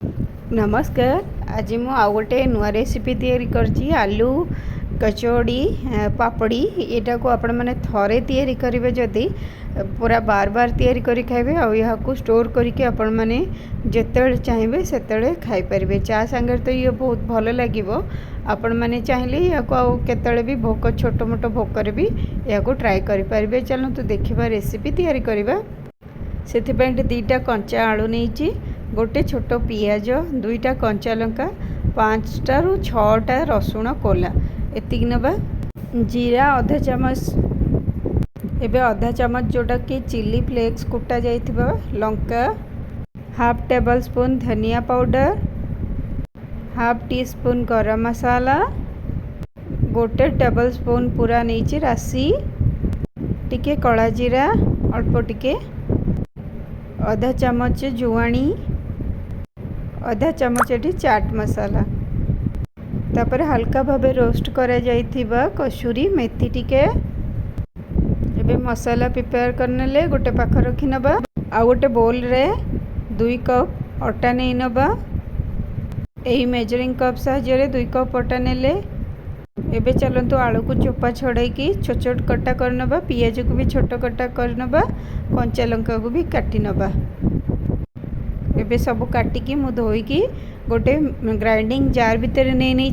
नमस्कार। आज मु आउ गोटे नुआ रेसिपी तैयारी करछि आलू कचौड़ी पापड़ी। यहाँ को आपण मैंने थरे तैयारी करेंगे जदि पूरा बार बार तैयारी करी खाइबे और यहाँ को स्टोर करके आपण मैंने जिते चाहिए से खाईपारे। चा सांगे तो ये बहुत भल लगे। आपण मैंने चाहिए यहाँ को आते भी भोक छोट मोट भोकर भी यहाँ को ट्राए करेंगे। चलते देखा रेसिपी तैयारी करवा। से दीटा कंचा आलू नहीं, गोटे छोट पियाज, दुईटा कंचा लंका, 5टा ରୁ 6टा रसुण कोला एतिक नबा। जीरा आधा चामच, एबे आधा चामच जोटा कि चिली फ्लेक्स कुटा जाइथिबा, लंका, हाफ टेबल स्पून धनिया पाउडर, हाफ टी स्पून गरम मसाला, गोटे टेबल स्पून पूरा नहीं राशि, टिके कला जीरा अल्प, टिके आधा चामच जुआणी, आधा चामच एटी चाट मसाला, तापर हल्का भावे रोस्ट करा जाइथिबा कसूरी मेथी टिके। एबे मसाला प्रिपेयर करनेले गोटे पाख रखी नबा। आ गोटे बोल रे 2 कप अटा नहीं नबा। एही मेजरिंग कप साहाय्य 2 कप अटा नेले। एबे चलंतु आलू को चोपा छड़ाई छोट छोट कटा कर नबा, पियाज को भी छोट कटा कर नबा, कंचा लंका को भी काटी नबा। एबे सब काटिकी मु धोईकी गोटे ग्राइंडिंग जार भितर नहीं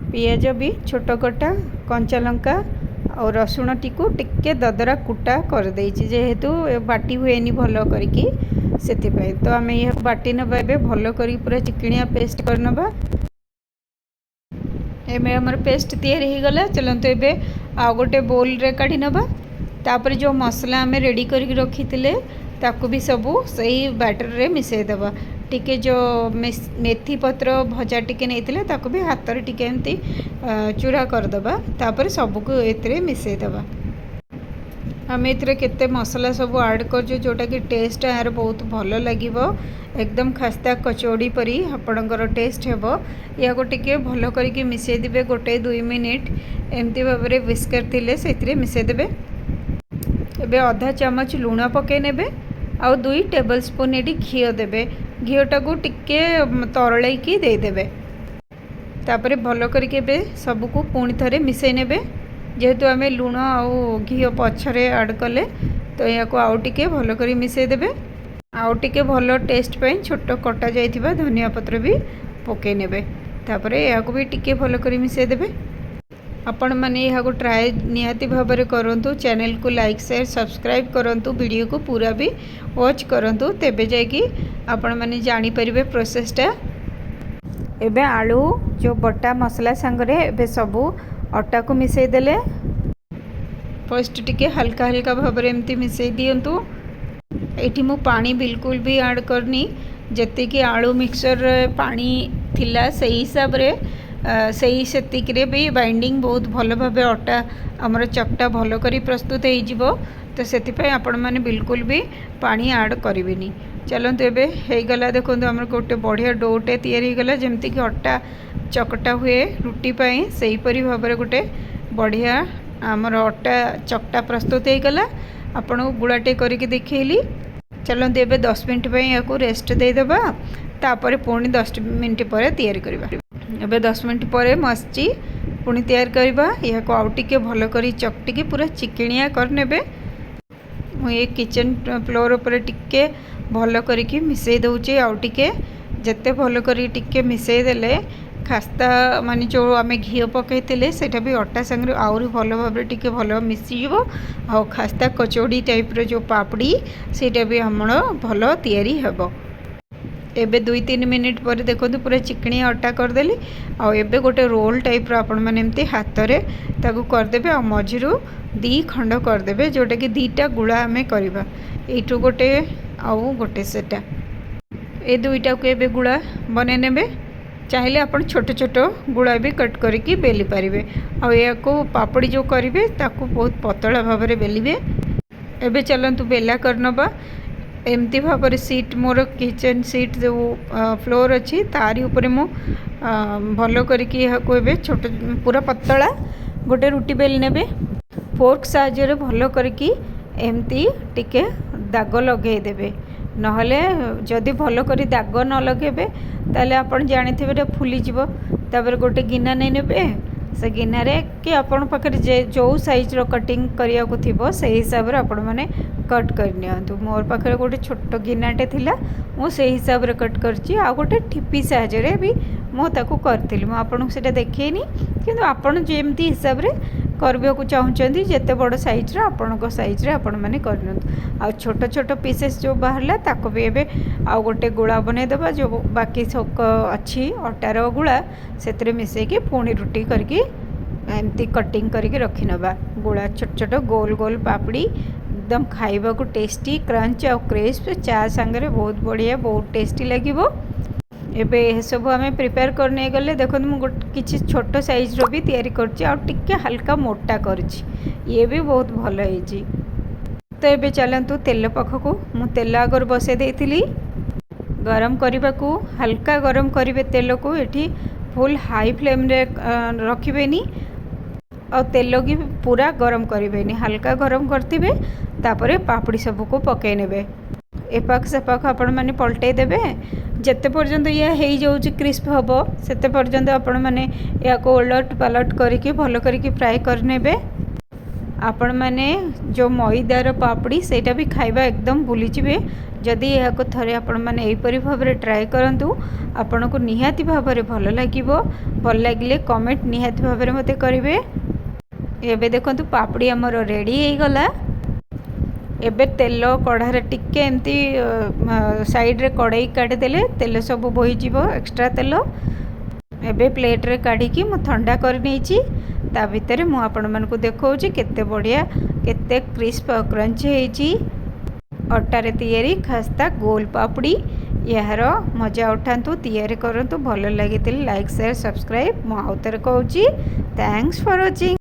पियाज भी छोट कटा, कंचा लंका और रसुण टीकू टिके ददरा कुटा कर देइछि, जेहेतु बाटी हुएनी भल करिकी सेथिपाई। तो आम यह बाटी नबा। एबे भल करी पूरा चिकनिया पेस्ट कर नबा। एमे हमर पेस्ट तैयारी हो गला। चलते एबे आ गोटे बोल रे काढ़ी नबा। तापर जो मसला आमे रेडी करके रखी थिले ताकू भी सबू सही बैटर रे मिसई दबा। टिके जो मेथी पत्र भजा टिके नहीं ताकू भी हाथ रे टिके एमती चूरा कर दबा। तापर सबको एतरे मिसई दबा। आम एतरे केते मसला सब ऐड कर जोटा कि टेस्ट यार बहुत भल लगे, एकदम खस्ता कचौड़ी परी आपणकर टेस्ट हेबो। या को टिके भल करके मिसई देबे। गोटे 2 मिनिट एमती भाव में विस्कर थिले सेतिरे मिसई देबे। एबे आधा चामच लूण पके नेबे आउ 2 टेबल स्पून एटी घी देबे। घीटा को टिके तरलैकी दे देबे। तापरे भल करके एबे सबको पुणी थरे मिसई नेबे। जेहेतु आमे लूण आउ घी पछरे ऐड कले तो या को आउ टिके भल करी मिसई देबे। आउ टिके भल टेस्ट पई छोट कटा जाइथिबा धनिया पत्र भी पके नेबे। तापरे या को भी टिके भल करी मिसई देबे। आपण माने यहाँ को ट्राए निहाती भाव में करंतु। चैनल को लाइक शेयर सब्सक्राइब करंतु, वीडियो को पूरा भी वॉच करंतु, तेबे जाइकी आपण माने जानी परिबे प्रोसेसटा। एबे आलू जो बटा मसला संगरे एबे सबू अटा को मिसई देले। फर्स्ट टिके हल्का हल्का भाव में एमती मिसई दियंतु। एठी मु पानी बिल्कुल भी ऐड करनी, जते कि आलू मिक्सचर पानी थिला सही हिसाब रे सही सेतिक रे भी बाइंडिंग बहुत भल भाव अटा आमर चकटा भल करी प्रस्तुत हो। तो से आपण मैंने बिल्कुल भी पानी ऐड करें। चलते एबे हो गला। देखो आम गोटे बढ़िया डोटे तैयारी गला, जमती कि अटा चकटा हुए रुटी पाई सेहीपरी भाव में गोटे बढ़िया आमर अटा चकटा प्रस्तुत हो गला। आपण को गुड़ाटे करके देखली। चलते एबे 10 मिनट या रेस्ट देदेबा। तापर पुणी 10 मिनट पर तैयारी करबा। एबे 10 मिनट पर मस्ची पुणी तैयार करबा। या को आउ टिके भल करी चकटिके पूरा चिकनिया कर नेबे। ये किचन फ्लोर ऊपर टिके भल करिकी मिसई दउचे। आउ टिके जत्ते भल करी टिके मिसई देले खास्ता माने जो आमे घी पकईले सेटा भी अटा संगे आउरी भल भाव टिके भल मिसीजिवो। आ खास्ता कचौड़ी टाइप रो जो पापड़ी सेटा भी हमर भल तैयारी हेबो। एबे 2-3 मिनिट पर देखो पूरा चिकनी अटा करदेली। आबे गोटे रोल टाइप आपण मैंने एमती हाथ रे ताकू करदेबे। आ मझिरू 2 खंड करदेबे, जोटा कि 2टा गुड़ा आमे करबा। एठू गोटे आउ गोटे सेटा ए 2टा को एबे गुड़ा बने नेबे। चाहिए आपण छोट छोट गुड़ा भी कट करके बेली पारिबे। आ या को पापड़ी जो करिवे ताकू बहुत पतला भाव में बेलिबे। एबे चलंतु बेला करनबा। एमती भाव में सीट मोर किचन सीट जो फ्लोर अच्छी तारी ऊपर मु भल करके यहाँ छोट पूरा पतला गोटे रुटी बेली नेबे। फोर्क साहाय्य भल करके एमती टिके दाग लगे देबे। नहले जदि भल करी दाग न लगेबे ताले आपण जानिथिबे फुलीजिवो। तापर गोटे गिना नहीं नेबे से गिनारे कि आपण पाखरे जे जो साइज रो कटिंग करिया को थिबो से हिसाब रे आपण माने कट कर नियंतु। मोर पाखरे गोटे छोट गिनाटे थिला मु से हिसाब रे कट करची। आ गोटे ठिपी साहाय्य रे भी मु ताकू करथिली। मु आपन सेटा देखेनी किंतु आपण जेमती हिसाब रे करबे को चाहउचंदी जेते बड़ साइज रे आपण को साइज रे आपण माने करनत। आ छोट छोट पीसेस जो बाहरला ताको भी एबे आ गोटे गुळा बने देबा। जो बाकी सब अच्छी अटार गुळा सेतरे मिसे के पुणी रुटी करके एमती कटिंग करके रखी नबा। गुळा छोट छोट गोल गोल पापड़ी एकदम खाइबा को टेस्टी क्रंच और क्रिस्प चा संगे बहुत बढ़िया बहुत टेस्टी लगिवो। एबे सब आम प्रिपेयर करने गले देखो किसी छोट साइज रो भी तैयारी करछि और टिके हल्का मोटा करछि ये भी बहुत भल है। तो ये चलतु तेल पाखक मु तेल आगर बसे देइथिली गरम करने को। हल्का गरम करेंगे तेल को ये फुल हाई फ्लेम रे रखिबेनी और तेल की पूरा गरम करेंगे हल्का गरम करथिबे। तापरे पापड़ी सब को पकई नेबे एपाख सेपाख आपण माने पलटै देबे जेते पर्यंत या हेई जाउची क्रिस्प हबो सेते पर्यंत आपण माने या को उलट पलट करके भलो करके फ्राई कर नेबे। आपण माने जो मैदार पापड़ी सेटा भी खाइबा एकदम भूली जिवे। जदि या को थरे आपण माने एई परि भाबरे ट्राई करंतु आपण को निहाती भाबरे भलो लागिवो। भल लागिले कमेंट निहाती भाबरे मते करिवे। एबे देखंतु पापड़ी हमर रेडी हे गला। एबे तेल कढ़ारे टिके एमती साइड रे कड़ाई काढ़ी देले तेल सब बोही जीवो एक्स्ट्रा तेल। एबे प्लेट रे काढ़ी की मु ठंडा कर नेची। ता भितर मु आपण मन को देखौची केते बढ़िया केते क्रिस्प क्रंच हेची अटारे तैयारी खस्ता गोल पापड़ी। यार मजा उठातु तैयारी करतु भल लगी लाइक शेयर सब्सक्राइब मु आउतर कहूची। Thanks for watching.